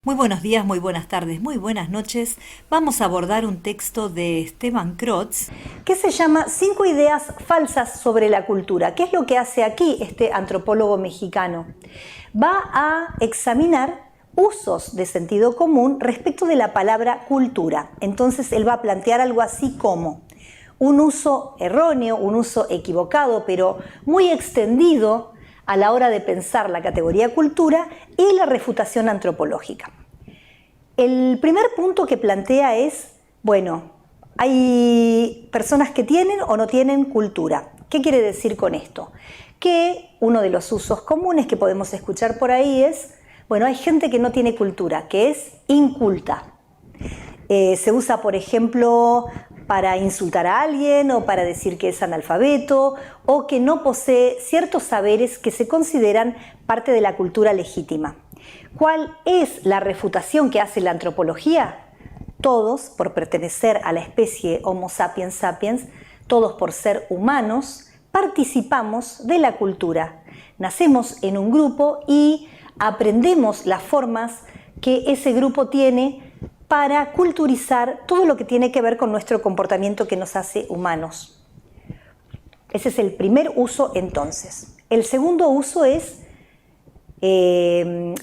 Muy buenos días, muy buenas tardes, muy buenas noches. Vamos a abordar un texto de Esteban Crotz que se llama 5 ideas falsas sobre la cultura. ¿Qué es lo que hace aquí este antropólogo mexicano? Va a examinar usos de sentido común respecto de la palabra cultura. Entonces él va a plantear algo así como un uso erróneo, un uso equivocado, pero muy extendido a la hora de pensar la categoría cultura y la refutación antropológica. El primer punto que plantea es, bueno, hay personas que tienen o no tienen cultura. ¿Qué quiere decir con esto? Que uno de los usos comunes que podemos escuchar por ahí es, bueno, hay gente que no tiene cultura, que es inculta. Se usa, por ejemplo, para insultar a alguien o para decir que es analfabeto o que no posee ciertos saberes que se consideran parte de la cultura legítima. ¿Cuál es la refutación que hace la antropología? Todos, por pertenecer a la especie Homo sapiens sapiens, todos por ser humanos, participamos de la cultura. Nacemos en un grupo y aprendemos las formas que ese grupo tiene para culturizar todo lo que tiene que ver con nuestro comportamiento que nos hace humanos. Ese es el primer uso entonces. El segundo uso es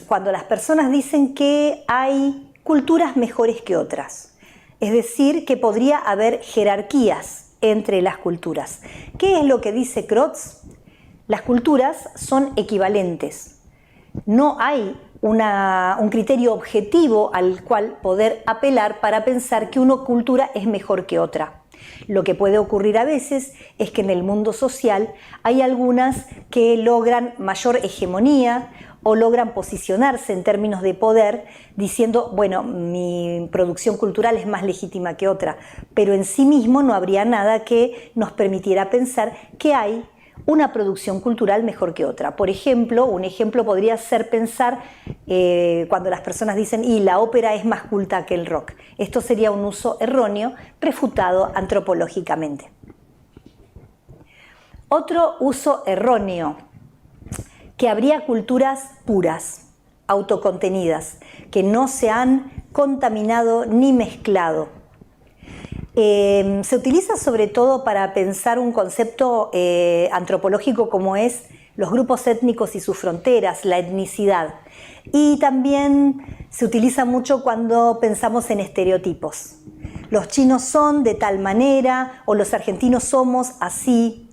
cuando las personas dicen que hay culturas mejores que otras. Es decir, que podría haber jerarquías entre las culturas. ¿Qué es lo que dice Crotz? Las culturas son equivalentes. No hay un criterio objetivo al cual poder apelar para pensar que una cultura es mejor que otra. Lo que puede ocurrir a veces es que en el mundo social hay algunas que logran mayor hegemonía o logran posicionarse en términos de poder diciendo, bueno, mi producción cultural es más legítima que otra, pero en sí mismo no habría nada que nos permitiera pensar que hay una producción cultural mejor que otra. Por ejemplo, un ejemplo podría ser pensar cuando las personas dicen y la ópera es más culta que el rock. Esto sería un uso erróneo, refutado antropológicamente. Otro uso erróneo, que habría culturas puras, autocontenidas, que no se han contaminado ni mezclado. Se utiliza sobre todo para pensar un concepto antropológico como es los grupos étnicos y sus fronteras, la etnicidad. Y también se utiliza mucho cuando pensamos en estereotipos. Los chinos son de tal manera o los argentinos somos así.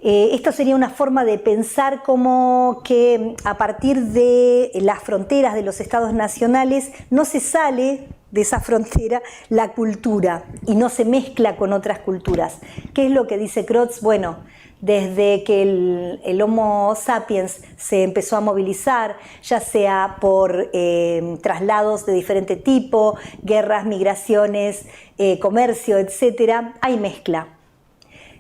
Esto sería una forma de pensar como que a partir de las fronteras de los estados nacionales no se sale de esa frontera la cultura y no se mezcla con otras culturas. ¿Qué es lo que dice Crotz? Bueno, desde que el Homo sapiens se empezó a movilizar, ya sea por traslados de diferente tipo, guerras, migraciones, comercio, etc., hay mezcla.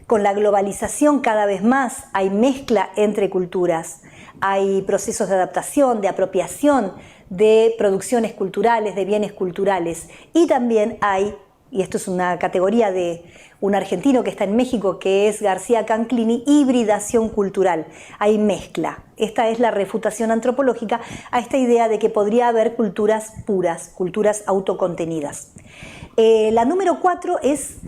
Con la globalización cada vez más hay mezcla entre culturas, hay procesos de adaptación, de apropiación de producciones culturales, de bienes culturales y también hay, y esto es una categoría de un argentino que está en México que es García Canclini, hibridación cultural, hay mezcla. Esta es la refutación antropológica a esta idea de que podría haber culturas puras, culturas autocontenidas. La número 4 es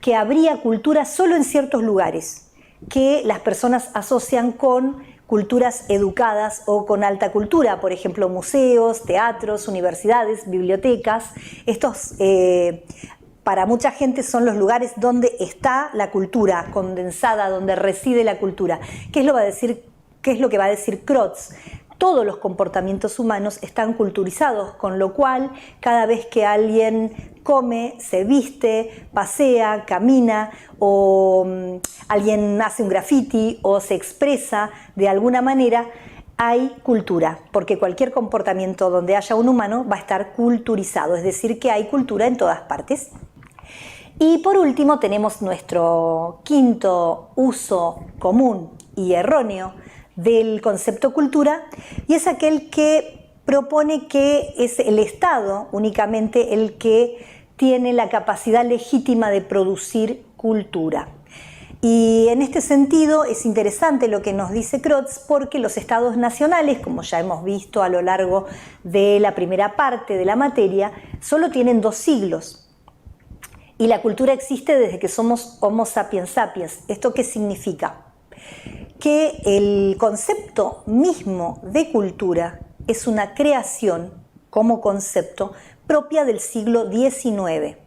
que habría cultura solo en ciertos lugares, que las personas asocian con culturas educadas o con alta cultura, por ejemplo, museos, teatros, universidades, bibliotecas. Estos, para mucha gente, son los lugares donde está la cultura condensada, donde reside la cultura. ¿Qué es lo que va a decir Crotz? Todos los comportamientos humanos están culturizados, con lo cual cada vez que alguien come, se viste, pasea, camina o alguien hace un graffiti o se expresa de alguna manera, hay cultura, porque cualquier comportamiento donde haya un humano va a estar culturizado, es decir, que hay cultura en todas partes. Y por último tenemos nuestro quinto uso común y erróneo del concepto cultura, y es aquel que propone que es el Estado únicamente el que tiene la capacidad legítima de producir cultura. Y en este sentido es interesante lo que nos dice Crotts, porque los estados nacionales, como ya hemos visto a lo largo de la primera parte de la materia, solo tienen 2 siglos. Y la cultura existe desde que somos Homo sapiens sapiens. ¿Esto qué significa? Que el concepto mismo de cultura es una creación como concepto propia del siglo XIX.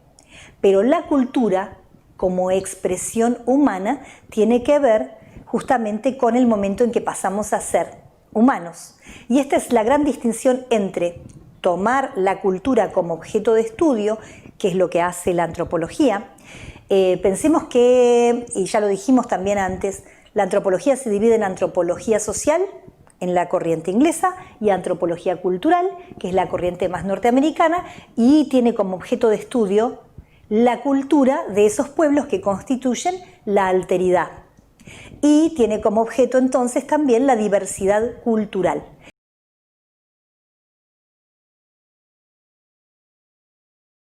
Pero la cultura, como expresión humana, tiene que ver justamente con el momento en que pasamos a ser humanos. Y esta es la gran distinción entre tomar la cultura como objeto de estudio, que es lo que hace la antropología. Pensemos que, y ya lo dijimos también antes, la antropología se divide en antropología social, en la corriente inglesa, y antropología cultural, que es la corriente más norteamericana, y tiene como objeto de estudio la cultura de esos pueblos que constituyen la alteridad. Y tiene como objeto entonces también la diversidad cultural.